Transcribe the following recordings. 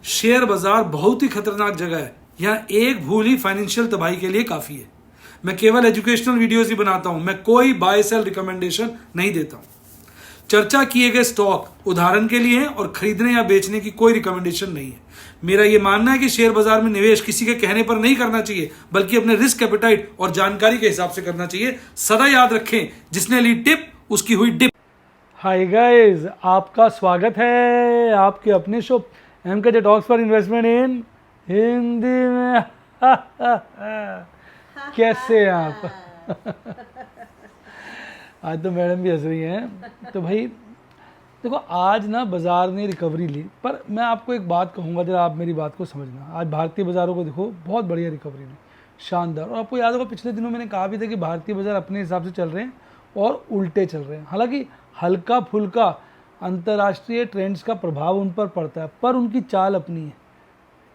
Share बाजार बहुत ही खतरनाक जगह है। यहाँ एक भूल ही फाइनेंशियल तबाही के लिए काफी है। मैं केवल एजुकेशनल वीडियोस ही बनाता हूं, मैं कोई बाय सेल रिकमेंडेशन नहीं देता हूं। चर्चा किए गए स्टॉक उदाहरण के लिए हैं और खरीदने या बेचने की कोई रिकमेंडेशन नहीं है। मेरा यह मानना है कि शेयर बाजार में निवेश किसी के कहने पर नहीं करना चाहिए, बल्कि अपने रिस्क एपेटाइट और जानकारी के हिसाब से करना चाहिए। सदा याद रखें, जिसने ली टिप उसकी हुई डिप। हाय गाइस, आपका स्वागत है आपके अपने show MK talks for investment in Hindi में। कैसे हैं आप? आज तो मैडम भी हंस रही हैं। तो भाई देखो, आज ना बाज़ार ने रिकवरी ली, पर मैं आपको एक बात कहूँगा, जरा आप मेरी बात को समझना। आज भारतीय बाज़ारों को देखो, बहुत बढ़िया रिकवरी ली, शानदार। और आपको याद होगा पिछले दिनों मैंने कहा भी था कि भारतीय बाज़ार अपने हिसाब से चल रहे हैं और उल्टे चल रहे हैं। हालांकि हल्का फुल्का अंतर्राष्ट्रीय ट्रेंड्स का प्रभाव उन पर पड़ता है, पर उनकी चाल अपनी है।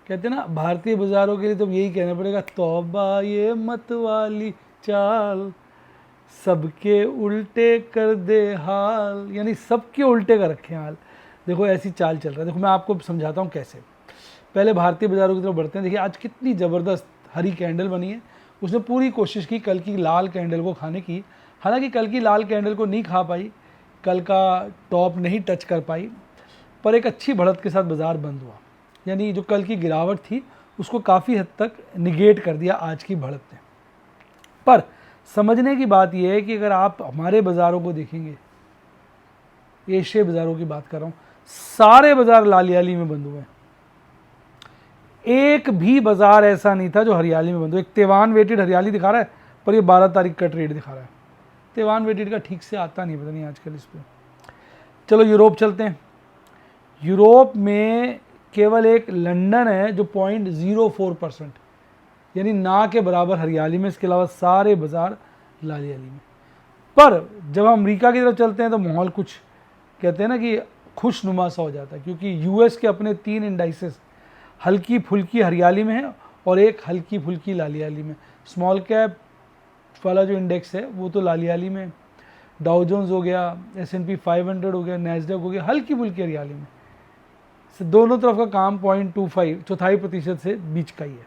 कहते हैं ना, भारतीय बाज़ारों के लिए तो यही कहना पड़ेगा, तौबा ये मत वाली चाल, सबके उल्टे कर दे हाल। यानी सबके उल्टे कर रखे हाल। देखो ऐसी चाल चल रहा है। देखो मैं आपको समझाता हूँ कैसे। पहले भारतीय बाज़ारों की तरफ बढ़ते हैं। देखिए आज कितनी ज़बरदस्त हरी कैंडल बनी है। उसने पूरी कोशिश की कल की लाल कैंडल को खाने की। हालांकि कल की लाल कैंडल को नहीं खा पाई, कल का टॉप नहीं टच कर पाई, पर एक अच्छी बढ़त के साथ बाज़ार बंद हुआ। यानी जो कल की गिरावट थी उसको काफ़ी हद तक निगेट कर दिया आज की बढ़त ने। पर समझने की बात यह है कि अगर आप हमारे बाज़ारों को देखेंगे, एशियाई बाज़ारों की बात कर रहा हूँ, सारे बाज़ार लालियाली में बंद हुए हैं। एक भी बाज़ार ऐसा नहीं था जो हरियाली में बंद हुआ। एक तेवान वेटेड हरियाली दिखा रहा है, पर ये 12 तारीख का ट्रेड दिखा रहा है। तेवान वेटेड का ठीक से आता नहीं, पता नहीं आजकल इस पर। चलो यूरोप चलते हैं। यूरोप में केवल एक लंदन है जो 0.04%, यानी ना के बराबर हरियाली में। इसके अलावा सारे बाज़ार लालियाली में। पर जब हम अमेरिका की तरफ चलते हैं तो माहौल कुछ कहते हैं ना कि खुशनुमा सा हो जाता है, क्योंकि यूएस के अपने 3 इंडाइसेस हल्की फुल्की हरियाली में है और एक हल्की फुल्की लालियाली में। स्मॉल कैप वाला जो इंडेक्स है वो तो लालियाली में, डाउ जोन्स हो गया, S&P 500 हो गया, नैस्डैक हो गया, हल्की फुल्की हरियाली में। दोनों तरफ का काम 0.25 चौथाई प्रतिशत से बीच का ही है।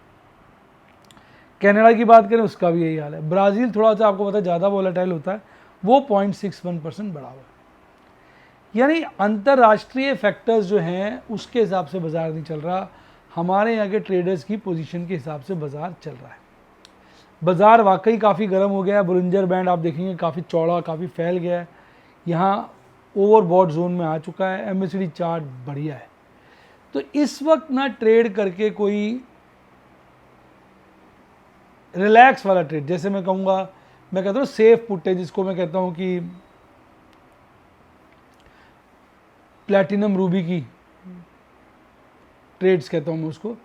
कनाडा की बात करें उसका भी यही हाल है। ब्राज़ील थोड़ा सा आपको पता है ज़्यादा वोलेटाइल होता है, वो 0.61% बढ़ा हुआ है। यानी अंतर्राष्ट्रीय फैक्टर्स जो हैं उसके हिसाब से बाज़ार नहीं चल रहा, हमारे यहाँ के ट्रेडर्स की पोजीशन के हिसाब से बाज़ार चल रहा है। बाज़ार वाकई काफ़ी गर्म हो गया है। बोलिंजर बैंड आप देखेंगे काफ़ी चौड़ा, काफ़ी फैल गया है, यहाँ ओवरबॉट जोन में आ चुका है। MACD चार्ट बढ़िया है। तो इस वक्त ना ट्रेड करके कोई रिलैक्स वाला ट्रेड, जैसे मैं कहूँगा, मैं कहता हूँ सेफ पुट है, जिसको मैं कहता हूँ कि प्लैटिनम रूबी की ट्रेड्स कहता हूँ मैं उसको।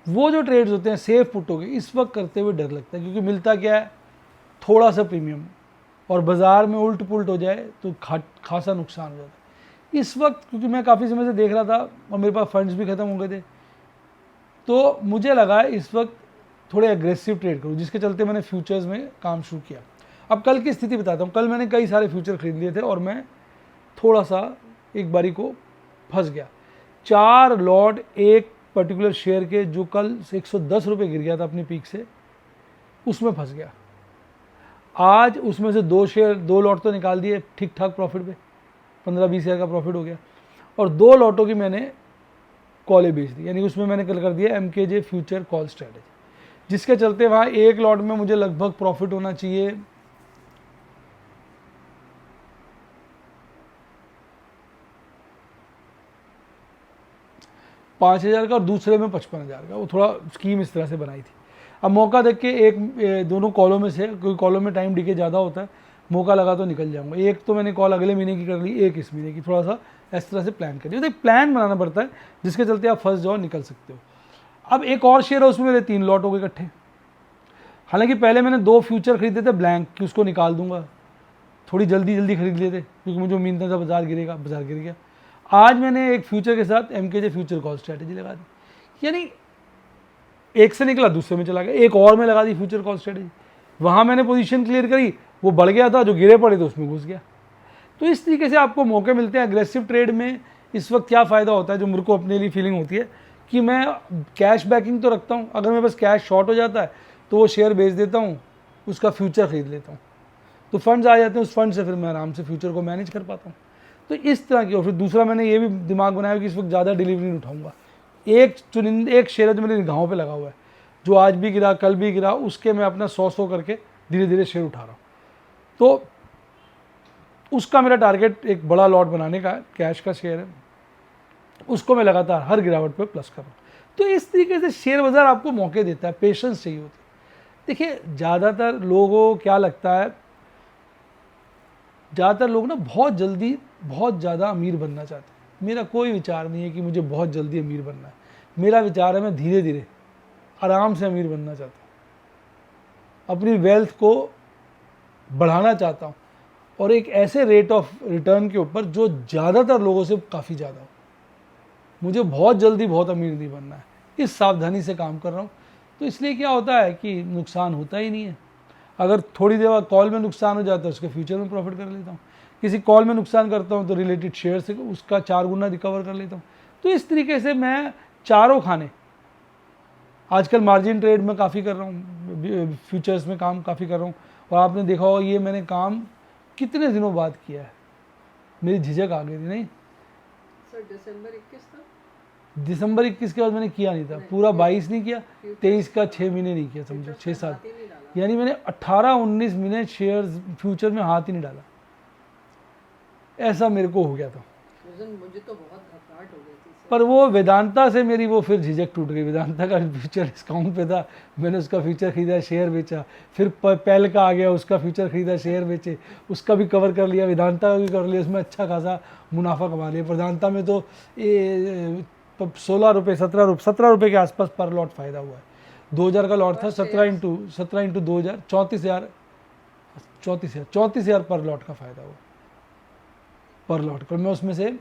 वो जो ट्रेड्स होते हैं सेफ पुट हो गए, इस वक्त करते हुए डर लगता है, क्योंकि मिलता क्या है, थोड़ा सा प्रीमियम, और बाज़ार में उल्ट पुल्ट हो जाए तो खासा नुकसान हो जाता है इस वक्त। क्योंकि मैं काफ़ी समय से देख रहा था और मेरे पास फंड्स भी ख़त्म हो गए थे, तो मुझे लगा इस वक्त थोड़े एग्रेसिव ट्रेड करूँ, जिसके चलते मैंने फ्यूचर्स में काम शुरू किया। अब कल की स्थिति बताता हूँ। कल मैंने कई सारे फ्यूचर खरीद लिए थे और मैं थोड़ा सा एक बारी को फंस गया। 4 लॉट एक पर्टिकुलर शेयर के, जो कल 110 रुपये गिर गया था अपनी पीक से, उसमें फंस गया। आज उसमें से 2 लॉट तो निकाल दिए ठीक ठाक प्रॉफिट पे, 15-20 हज़ार का प्रॉफिट हो गया। और 2 लॉटों की मैंने कॉलें बेच दी, यानी उसमें मैंने कल कर दिया MKJ फ्यूचर कॉल स्ट्रैटेजी, जिसके चलते वहाँ एक लॉट में मुझे लगभग प्रॉफिट होना चाहिए 5,000 का और दूसरे में 55,000 का। वो थोड़ा स्कीम इस तरह से बनाई थी। अब मौका देख के एक दोनों कॉलों में से, क्योंकि कॉलों में टाइम डिके ज़्यादा होता है, मौका लगा तो निकल जाऊंगा। एक तो मैंने कॉल अगले महीने की कर ली, एक इस महीने की। थोड़ा सा इस तरह से प्लान करिए, तो एक प्लान बनाना पड़ता है, जिसके चलते आप फंस जाओ, निकल सकते हो। अब एक और शेयर है, उसमें मेरे 3 लॉट हो गए इकट्ठे। हालांकि पहले मैंने 2 फ्यूचर खरीदे थे ब्लैंक, कि उसको निकाल दूंगा, थोड़ी जल्दी खरीद लिए थे, क्योंकि मुझे उम्मीद था बाजार गिरेगा, बाजार गिर गया। आज मैंने एक फ्यूचर के साथ MKJ फ्यूचर कॉल स्ट्रैटेजी लगा दी, यानी एक से निकला दूसरे में चला गया। एक और में लगा दी फ्यूचर कॉल स्ट्रैटेजी, वहाँ मैंने पोजीशन क्लियर करी, वो बढ़ गया था, जो गिरे पड़े तो उसमें घुस गया। तो इस तरीके से आपको मौके मिलते हैं एग्रेसिव ट्रेड में। इस वक्त क्या फ़ायदा होता है, जो मेरे को अपने लिए फीलिंग होती है कि मैं कैश बैकिंग तो रखता हूँ, अगर मेरे पास कैश शॉर्ट हो जाता है तो वो शेयर बेच देता हूँ, उसका फ्यूचर खरीद लेता हूँ, तो फंड्स आ जाते हैं, उस फंड से फिर मैं आराम से फ्यूचर को मैनेज कर पाता हूँ। तो इस तरह की। और फिर दूसरा मैंने ये भी दिमाग बनाया कि इस वक्त ज़्यादा डिलीवरी नहीं उठाऊंगा। एक शेयर जो मेरी निगाहों पे लगा हुआ है, जो आज भी गिरा कल भी गिरा, उसके मैं अपना 100 करके धीरे धीरे शेयर उठा रहा हूँ। तो उसका मेरा टारगेट एक बड़ा लॉट बनाने का है, कैश का शेयर है, उसको मैं लगातार हर गिरावट पे प्लस कर रहा हूँ। तो इस तरीके से शेयर बाज़ार आपको मौके देता है, पेशेंस चाहिए होती है। देखिए ज़्यादातर लोगों को क्या लगता है, ज़्यादातर लोग ना बहुत जल्दी बहुत ज़्यादा अमीर बनना चाहते हैं। मेरा कोई विचार नहीं है कि मुझे बहुत जल्दी अमीर बनना है। मेरा विचार है मैं धीरे धीरे आराम से अमीर बनना चाहता हूँ, अपनी वेल्थ को बढ़ाना चाहता हूँ, और एक ऐसे रेट ऑफ रिटर्न के ऊपर जो ज़्यादातर लोगों से काफ़ी ज़्यादा हो। मुझे बहुत जल्दी बहुत अमीर नहीं बनना है, इस सावधानी से काम कर रहा हूँ। तो इसलिए क्या होता है कि नुकसान होता ही नहीं है। अगर थोड़ी देर बाद कॉल में नुकसान हो जाता है, उसके फ्यूचर में प्रॉफिट कर लेता हूँ। किसी कॉल में नुकसान करता हूँ तो रिलेटेड शेयर से उसका 4 गुना रिकवर कर लेता हूँ। तो इस तरीके से मैं चारों खाने, आजकल मार्जिन ट्रेड में काफ़ी कर रहा हूँ, फ्यूचर्स में काम काफ़ी कर रहा हूँ। और आपने देखा होगा ये मैंने काम कितने दिनों बाद किया है, मेरी झिझक आ गई थी। नहीं सर, दिसंबर 21 के बाद मैंने किया नहीं था, पूरा 22 नहीं किया, 23 का 6 महीने नहीं किया, समझो 6-7, यानी मैंने 18-19 महीने शेयर्स फ्यूचर में हाथ ही नहीं डाला। ऐसा मेरे को हो गया था। मुझे तो बहुत घबराहट हो गई थी सर। पर वो वेदांता से मेरी वो फिर झिझक टूट गई। वेदांता का फ्यूचर डिस्काउंट पे था, मैंने उसका फ्यूचर खरीदा, शेयर बेचा। फिर पेल का आ गया, उसका फ्यूचर खरीदा, शेयर बेचे, उसका भी कवर कर लिया, वेदांता का भी कर लिया, उसमें अच्छा खासा मुनाफा कमा लिया। वेदांता में तो 16 रुपये 17 रुपये के आसपास पर लॉट फ़ायदा हुआ है। 2000 का लॉट था, 17 इंटू 2000 34,000 पर लॉट का फ़ायदा हुआ, पर लॉट का। मैं उसमें से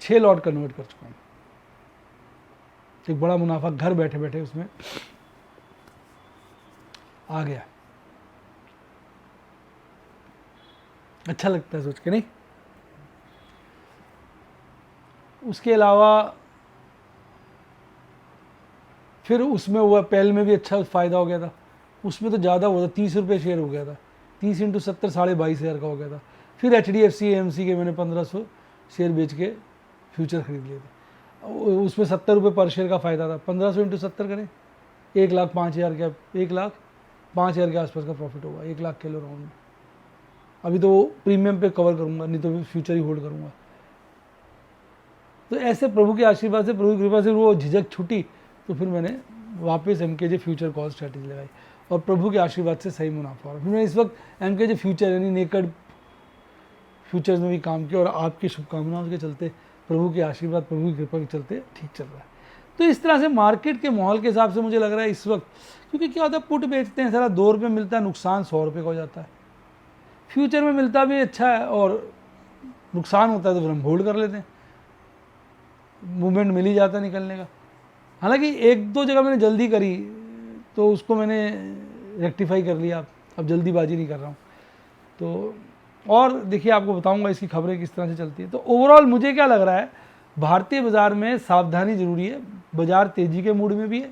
6 लॉट कन्वर्ट कर चुका हूँ। एक बड़ा मुनाफा घर बैठे बैठे उसमें आ गया। अच्छा लगता है सोच के, नहीं? उसके अलावा फिर उसमें हुआ, पेल में भी अच्छा फ़ायदा हो गया था। उसमें तो ज़्यादा हुआ था, 30 रुपये शेयर हो गया था, 30 इंटू 70 22,500 का हो गया था। फिर HDFC AMC के मैंने 1500 शेयर बेच के फ्यूचर खरीद लिए थे, उसमें 70 रुपये पर शेयर का फ़ायदा था। 1500 इंटू 70 करें, 1,05,000 का, 1,05,000 के आसपास का प्रॉफिट होगा, 1 लाख किलो राउंड में। अभी तो वो प्रीमियम पे कवर करूँगा, नहीं तो फ्यूचर ही होल्ड करूँगा। तो ऐसे प्रभु के आशीर्वाद से, प्रभु की कृपा से वो झिझक छूटी, तो फिर मैंने वापस MKJ फ्यूचर कॉल स्ट्रैटेजी लगाई, और प्रभु के आशीर्वाद से सही मुनाफा हो रहा। फिर मैंने इस वक्त MKJ फ्यूचर यानी नेकड फ्यूचर्स में भी काम किया, और आपकी शुभकामनाओं के चलते, प्रभु के आशीर्वाद, प्रभु की कृपा के चलते ठीक चल रहा है। तो इस तरह से मार्केट के माहौल के हिसाब से मुझे लग रहा है इस वक्त, क्योंकि क्या होता है, पुट बेचते हैं सारा 2 रुपये मिलता है, नुकसान 100 रुपये का हो जाता है। फ्यूचर में मिलता भी अच्छा है और नुकसान होता है तो फिर हम होल्ड कर लेते हैं, मूवमेंट मिल ही जाता है निकलने का। हालांकि 1-2 जगह मैंने जल्दी करी तो उसको मैंने रेक्टिफाई कर लिया, अब जल्दीबाजी नहीं कर रहा हूँ। तो और देखिए, आपको बताऊंगा इसकी खबरें किस तरह से चलती है। तो ओवरऑल मुझे क्या लग रहा है, भारतीय बाज़ार में सावधानी ज़रूरी है। बाज़ार तेज़ी के मूड में भी है,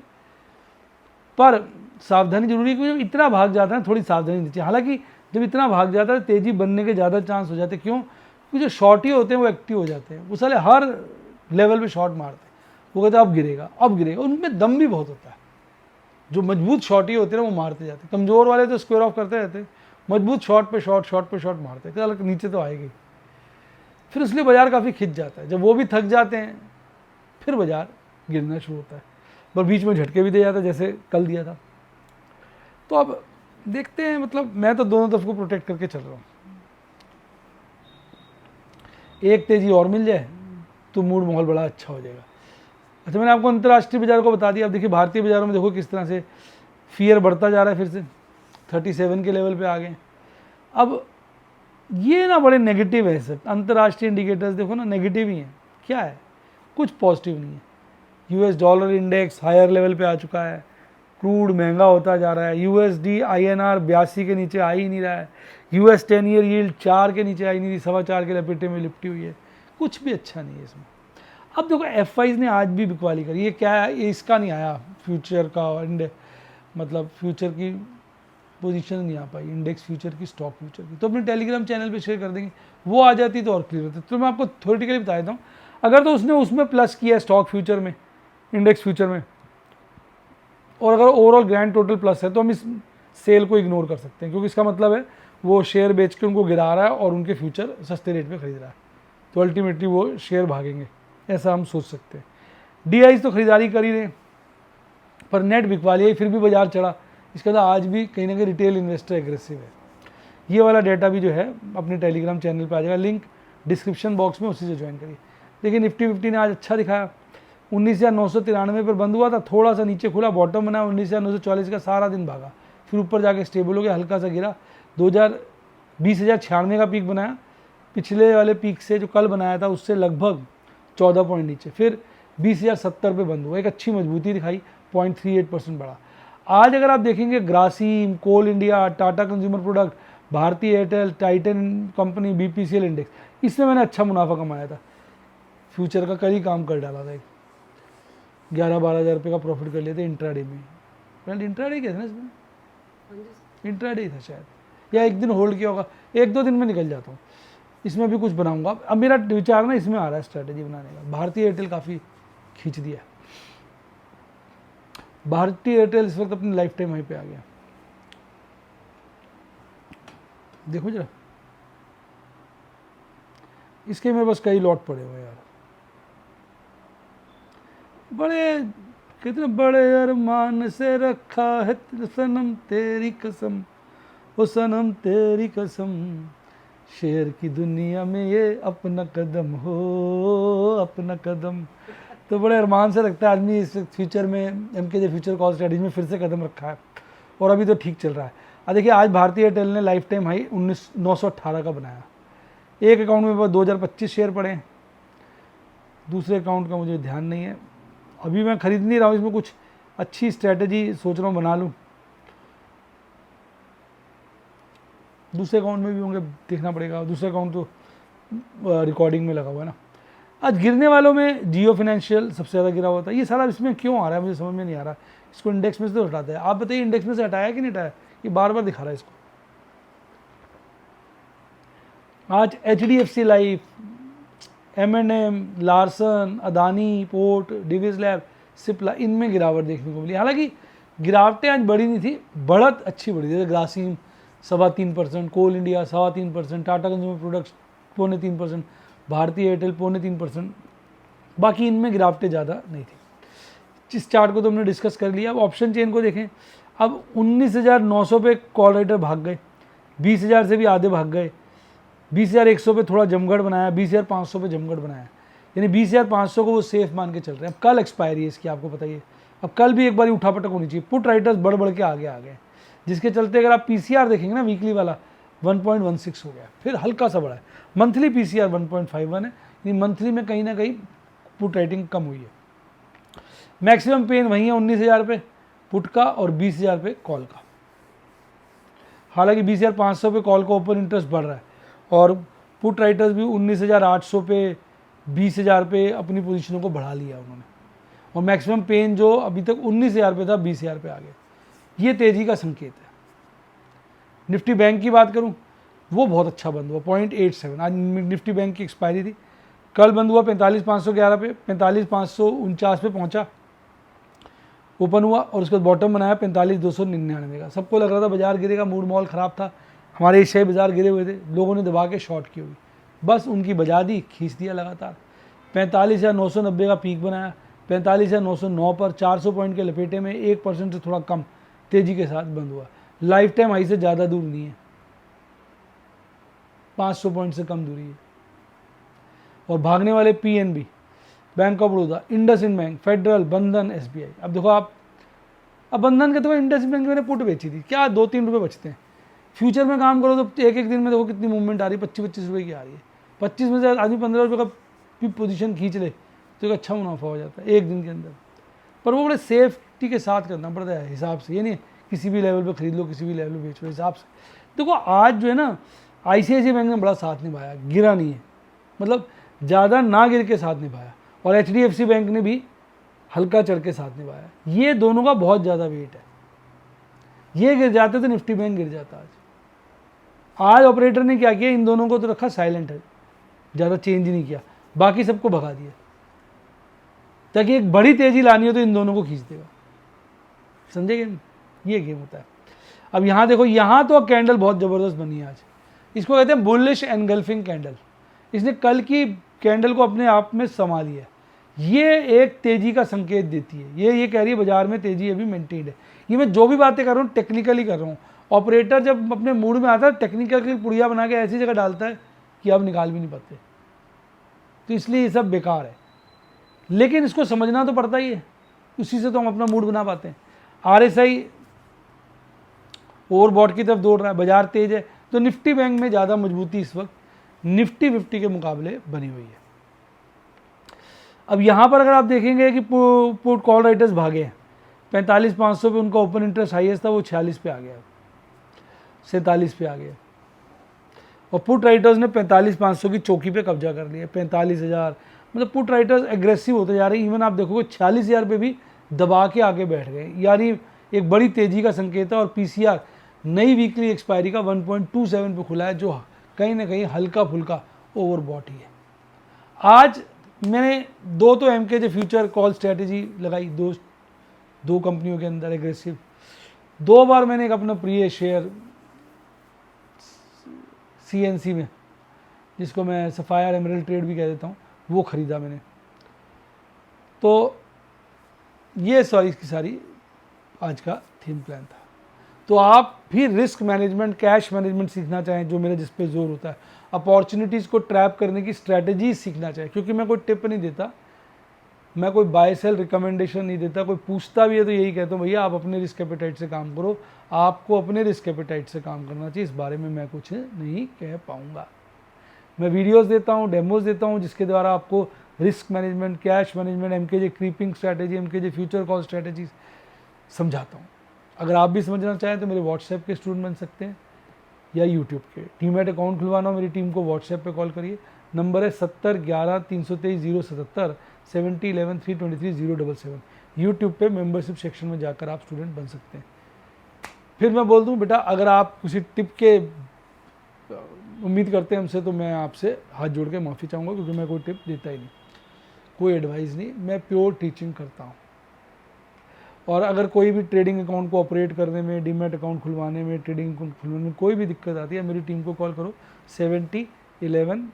पर सावधानी जरूरी है, क्योंकि जब इतना भाग जाता है थोड़ी सावधानी चाहिए। हालांकि जब इतना भाग जाता है तेज़ी बनने के ज़्यादा चांस हो जाते हैं। क्यों? क्योंकि जो शॉर्टी होते हैं वो एक्टिव हो जाते हैं, वो साले हर लेवल पे शॉर्ट मारते हैं। वो कहते हैं अब गिरेगा अब गिरेगा, उनमें दम भी बहुत होता है। जो मजबूत शॉर्टी होते हैं वो मारते जाते हैं, कमज़ोर वाले तो स्क्वायर ऑफ करते रहते हैं, मजबूत शॉर्ट पे शॉर्ट मारते हैं, तो नीचे तो आएगी। फिर इसलिए बाजार काफ़ी खिंच जाता है। जब वो भी थक जाते हैं फिर बाजार गिरना शुरू होता है, पर बीच में झटके भी दे जाता है, जैसे कल दिया था। तो अब देखते हैं, मतलब मैं तो दोनों तरफ को प्रोटेक्ट करके चल रहा हूँ। एक तेज़ी और मिल जाए तो मूड माहौल बड़ा अच्छा हो जाएगा। अच्छा, मैंने आपको अंतर्राष्ट्रीय बाजार को बता दिया। अब देखिए भारतीय बाजारों में देखो किस तरह से फियर बढ़ता जा रहा है, फिर से 37 के लेवल पे आ गए। अब ये ना बड़े नेगेटिव है सब अंतर्राष्ट्रीय इंडिकेटर्स, देखो ना नेगेटिव ही हैं। क्या है, कुछ पॉजिटिव नहीं है। US dollar index higher level पे आ चुका है, क्रूड महंगा होता जा रहा है, USD INR 82 के नीचे आ ही नहीं रहा है, US 10 ईयर यील्ड 4 के नीचे आई नहीं रही, 4.25 के लपेटे में लिपटी हुई है। कुछ भी अच्छा नहीं है इसमें। अब देखो एफ ने आज भी बिकवाली करी, ये क्या है, ये इसका नहीं आया फ्यूचर का मतलब फ्यूचर की पोजीशन नहीं आ पाई, इंडेक्स फ्यूचर की, स्टॉक फ्यूचर की, तो अपने टेलीग्राम चैनल पे शेयर कर देंगे, वो आ जाती तो और क्लियर होता। तो मैं आपको थ्योरेटिकली बता देता हूँ, अगर तो उसने उसमें प्लस किया है स्टॉक फ्यूचर में, इंडेक्स फ्यूचर में, और अगर ओवरऑल ग्रैंड टोटल प्लस है, तो हम इस सेल को इग्नोर कर सकते हैं, क्योंकि इसका मतलब है वो शेयर बेच के उनको गिरा रहा है और उनके फ्यूचर सस्ते रेट पे खरीद रहा है, तो अल्टीमेटली वो शेयर भागेंगे, ऐसा हम सोच सकते हैं। DIs तो खरीदारी कर ही रहे, पर नेट बिकवाली है, फिर भी बाजार चढ़ा, इसका मतलब आज भी कहीं ना कहीं रिटेल इन्वेस्टर एग्रेसिव है। ये वाला डेटा भी जो है अपने टेलीग्राम चैनल पे आ जाएगा, लिंक डिस्क्रिप्शन बॉक्स में, उसी से ज्वाइन करिए। देखिए निफ्टी 50 ने आज अच्छा दिखाया, 19,993 पर बंद हुआ था, थोड़ा सा नीचे खुला, बॉटम बना 19,944 का, सारा दिन भागा, फिर ऊपर जाके स्टेबल हो गया, हल्का सा गिरा, 20,096 का पीक बनाया, पिछले वाले पीक से जो कल बनाया था उससे लगभग 14 पॉइंट नीचे, फिर 20,070 पे बंद हुआ, एक अच्छी मजबूती दिखाई, 0.38% बढ़ा। आज अगर आप देखेंगे Grasim, Coal India, Tata consumer product, Bharti Airtel, Titan company, BPCL index, इसमें मैंने अच्छा मुनाफा कमाया था, फ्यूचर का कल ही काम कर डाला था, 11-12 हज़ार रुपये का प्रॉफिट कर लिए थे इंट्राडे में, पहले इंट्राडे क्या था ना इसमें, हाँ जी। इंट्राडे था शायद, या एक दिन होल्ड किया होगा, 1-2 दिन में निकल जाता हूँ। इसमें भी कुछ बनाऊंगा, अब मेरा विचार ना इसमें आ रहा है स्ट्रैटेजी बनाने का। भारतीय एयरटेल काफ़ी खींच दिया, भारतीय एयरटेल इस वक्त अपनी लाइफ टाइम वहीं पे आ गया, देखो जरा, इसके मेरे बस कई लॉट पड़े हुए यार, बड़े कितने बड़े अरमान से रखा है सनम तेरी कसम, ओ सनम तेरी कसम, शेर की दुनिया में ये अपना कदम हो, अपना कदम, तो बड़े अरमान से रखता है आदमी इस फ्यूचर में, MKJ फ्यूचर कॉल स्ट्रेटजी में फिर से कदम रखा है, और अभी तो ठीक चल रहा है। अब देखिए आज भारतीय एयरटेल ने लाइफ टाइम हाई 918 का बनाया, एक अकाउंट में बस 2025 शेयर पड़े हैं, दूसरे अकाउंट का मुझे ध्यान नहीं है, अभी मैं खरीद नहीं रहा हूँ, इसमें कुछ अच्छी स्ट्रैटेजी सोच रहा हूँ बना लूँ, दूसरे अकाउंट में भी होंगे, देखना पड़ेगा, दूसरा अकाउंट तो रिकॉर्डिंग में लगा हुआ है ना। आज गिरने वालों में जियो फाइनेंशियल सबसे ज़्यादा गिरा हुआ था, ये सारा इसमें क्यों आ रहा है मुझे समझ में नहीं आ रहा, इसको इंडेक्स में से तो हटाता है, आप बताइए इंडेक्स में से हटाया कि नहीं हटाया, ये बार बार दिखा रहा है इसको। आज HDFC life, M&M, Larsen, Adani port, Divis lab, Cipla, इनमें गिरावट देखने को मिली, हालांकि गिरावटें आज बड़ी नहीं थी, बढ़त अच्छी बढ़ी थी, ग्रासीम 3.25%, कोल इंडिया 3.25%, टाटा कंज्यूमर प्रोडक्ट्स 2.25%, भारतीय एयरटेल 2.25%, बाकी इनमें गिरावटें ज़्यादा नहीं थी। जिस चार्ट को तो हमने डिस्कस कर लिया, अब ऑप्शन चेन को देखें, अब 19,900 पे कॉल राइटर भाग गए, 20,000 से भी आधे भाग गए, 20,100 पे थोड़ा जमगढ़ बनाया, 20,500 पे जमगढ़ बनाया, यानी 20,500 को वो सेफ मान के चल रहे हैं। अब कल एक्सपायरी है इसकी, आपको पता ही है, अब कल भी एक बार उठापटक होनी चाहिए, पुट राइटर्स बढ़ बढ़ के आगे आ गए, जिसके चलते अगर आप PCR देखेंगे ना वीकली वाला 1.16 हो गया, फिर हल्का सा बढ़ा है, मंथली PCR 1.51 है, यानी मंथली में कहीं ना कहीं पुट राइटिंग कम हुई है। मैक्सिमम पेन वही है 19,000 पे पुट का और 20,000 पे कॉल का, हालांकि 20,500 पे कॉल का ओपन इंटरेस्ट बढ़ रहा है, और पुट राइटर्स भी 19,800 पे 20,000 पे अपनी पोजीशनों को बढ़ा लिया उन्होंने, और मैक्सिमम पेन जो अभी तक 19,000 पे था 20,000 पे आ गया, ये तेज़ी का संकेत है। निफ्टी बैंक की बात करूं, वो बहुत अच्छा बंद हुआ 0.87, आज निफ्टी बैंक की एक्सपायरी थी, कल बंद हुआ 45,511 पे, 45,549 पे पहुंचा, ओपन हुआ, और उसके बाद बॉटम बनाया 45,299 का। सबको लग रहा था बाजार गिरेगा, मूड माहौल ख़राब था, हमारे एशियाई बाजार गिरे हुए थे, लोगों ने दबा के शॉर्ट की हुई, बस उनकी बजा दी, खींच दिया लगातार, 45,990 का पीक बनाया, 45,909 पर 400 पॉइंट के लपेटे में 1% से थोड़ा कम तेज़ी के साथ बंद हुआ, लाइफ टाइम हाई से ज़्यादा दूर नहीं है, 500 पॉइंट से कम दूरी है। और भागने वाले PNB, bank of Baroda, IndusInd bank, federal, बंधन, SBI। अब देखो आप, अब बंधन के तो इंडसइंड बैंक मैंने पुट बेची थी, क्या 2-3 रुपये बचते हैं, फ्यूचर में काम करो तो एक एक दिन में देखो कितनी मूवमेंट आ रही है, 25-25 रुपये की आ रही है, 25 में से आदमी 15 रुपये का भी पोजीशन खींच ले तो एक अच्छा मुनाफा हो जाता है एक दिन के अंदर, पर वो बड़े सेफ्टी के साथ करना पड़ता है, हिसाब से, ये नहीं किसी भी लेवल पे खरीद लो, किसी भी लेवल पे बेच लो, हिसाब से। देखो आज जो है ना ICICI बैंक ने बड़ा साथ निभाया, गिरा नहीं है, मतलब ज़्यादा ना गिर के साथ निभाया, और HDFC बैंक ने भी हल्का चढ़ के साथ निभाया। ये दोनों का बहुत ज़्यादा वेट है, ये गिर जाते तो निफ्टी बैंक गिर जाता आज ऑपरेटर ने क्या किया, इन दोनों को तो रखा साइलेंट है, ज़्यादा चेंज ही नहीं किया, बाकी सबको भगा दिया, ताकि एक बड़ी तेज़ी लानी हो तो इन दोनों को खींच देगा। समझे गेम? ये गेम होता है। अब यहाँ देखो, यहाँ तो कैंडल बहुत ज़बरदस्त बनी है आज, इसको कहते हैं बुलिश एनगल्फिंग कैंडल। इसने कल की कैंडल को अपने आप में समा लिया है। ये एक तेज़ी का संकेत देती है, ये कह रही है बाजार में तेज़ी अभी मेंटेन्ड है। ये मैं जो भी बातें कर रहा हूँ टेक्निकली कर रहा हूँ। ऑपरेटर जब अपने मूड में आता है टेक्निकल की पुड़िया बना के ऐसी जगह डालता है कि आप निकाल भी नहीं पाते, तो इसलिए ये सब बेकार है। लेकिन इसको समझना तो पड़ता ही है, उसी से तो हम अपना मूड बना पाते हैं। RSI ओवरबॉट की तरफ दौड़ रहा है, बाजार तेज है, तो निफ्टी बैंक में ज़्यादा मजबूती इस वक्त निफ्टी 50 के मुकाबले बनी हुई है। अब यहाँ पर अगर आप देखेंगे कि पुट कॉल राइटर्स भागे हैं, 45,500 पे उनका ओपन इंटरेस्ट हाईएस्ट था, वो 46 पे आ गया, 47 पे आ गया, और पुट राइटर्स ने 45,500 की चौकी पे कब्जा कर लिया, 45,000। मतलब पुट राइटर्स एग्रेसिव होते जा रहे हैं। इवन आप देखोगे 46,000 पे भी दबा के आगे बैठ गए, यानी एक बड़ी तेज़ी का संकेत है। और PCR नई वीकली एक्सपायरी का 1.27 पे खुला है, जो कहीं ना कहीं हल्का फुल्का ओवरबॉट ही है। आज मैंने दो तो MKJ फ्यूचर कॉल स्ट्रेटजी लगाई, दो कंपनियों के अंदर एग्रेसिव। 2 बार मैंने एक अपना प्रिय शेयर CNC में, जिसको मैं सफायर एमरल्ड ट्रेड भी कह देता हूँ, वो ख़रीदा मैंने। तो ये इसकी सारी आज का थीम प्लान था। तो आप भी रिस्क मैनेजमेंट, कैश मैनेजमेंट सीखना चाहें, जो मेरा जिस पे जोर होता है, अपॉर्चुनिटीज़ को ट्रैप करने की स्ट्रैटेजी सीखना चाहें, क्योंकि मैं कोई टिप नहीं देता, मैं कोई बाय सेल रिकमेंडेशन नहीं देता। कोई पूछता भी है तो यही कहता हूँ, भैया आप अपने रिस्क एपेटाइट से काम करो, आपको अपने रिस्क एपेटाइट से काम करना चाहिए। इस बारे में मैं कुछ नहीं कह पाऊँगा। मैं वीडियोस देता हूँ, डेमोज देता हूँ, जिसके द्वारा आपको risk management, cash management, MKJ creeping strategy, MKJ future call strategy समझाता हूँ। अगर आप भी समझना चाहें तो मेरे व्हाट्सएप के स्टूडेंट बन सकते हैं, या यूट्यूब के। डीमैट अकाउंट खुलवाना हो मेरी टीम को व्हाट्सएप पे कॉल करिए, नंबर है 70 11 323 077 70 11 323 077। यूट्यूब पे मेंबरशिप सेक्शन में जाकर आप स्टूडेंट बन सकते हैं। फिर मैं बोल दूँ, बेटा अगर आप किसी टिप के उम्मीद करते हैं हमसे, तो मैं आपसे हाथ जोड़ के माफ़ी चाहूँगा, क्योंकि मैं कोई टिप देता ही नहीं, कोई एडवाइस नहीं, मैं प्योर टीचिंग करता हूँ। और अगर कोई भी ट्रेडिंग अकाउंट को ऑपरेट करने में, डीमैट अकाउंट खुलवाने में, ट्रेडिंग अकाउंट खुलवाने में कोई भी दिक्कत आती है, मेरी टीम को कॉल करो 70 11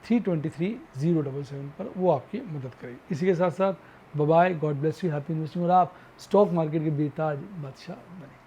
323 077 पर, वो आपकी मदद करेगी। इसी के साथ साथ bye, God bless you, happy investing, और आप स्टॉक मार्केट के बेताज बादशाह बने।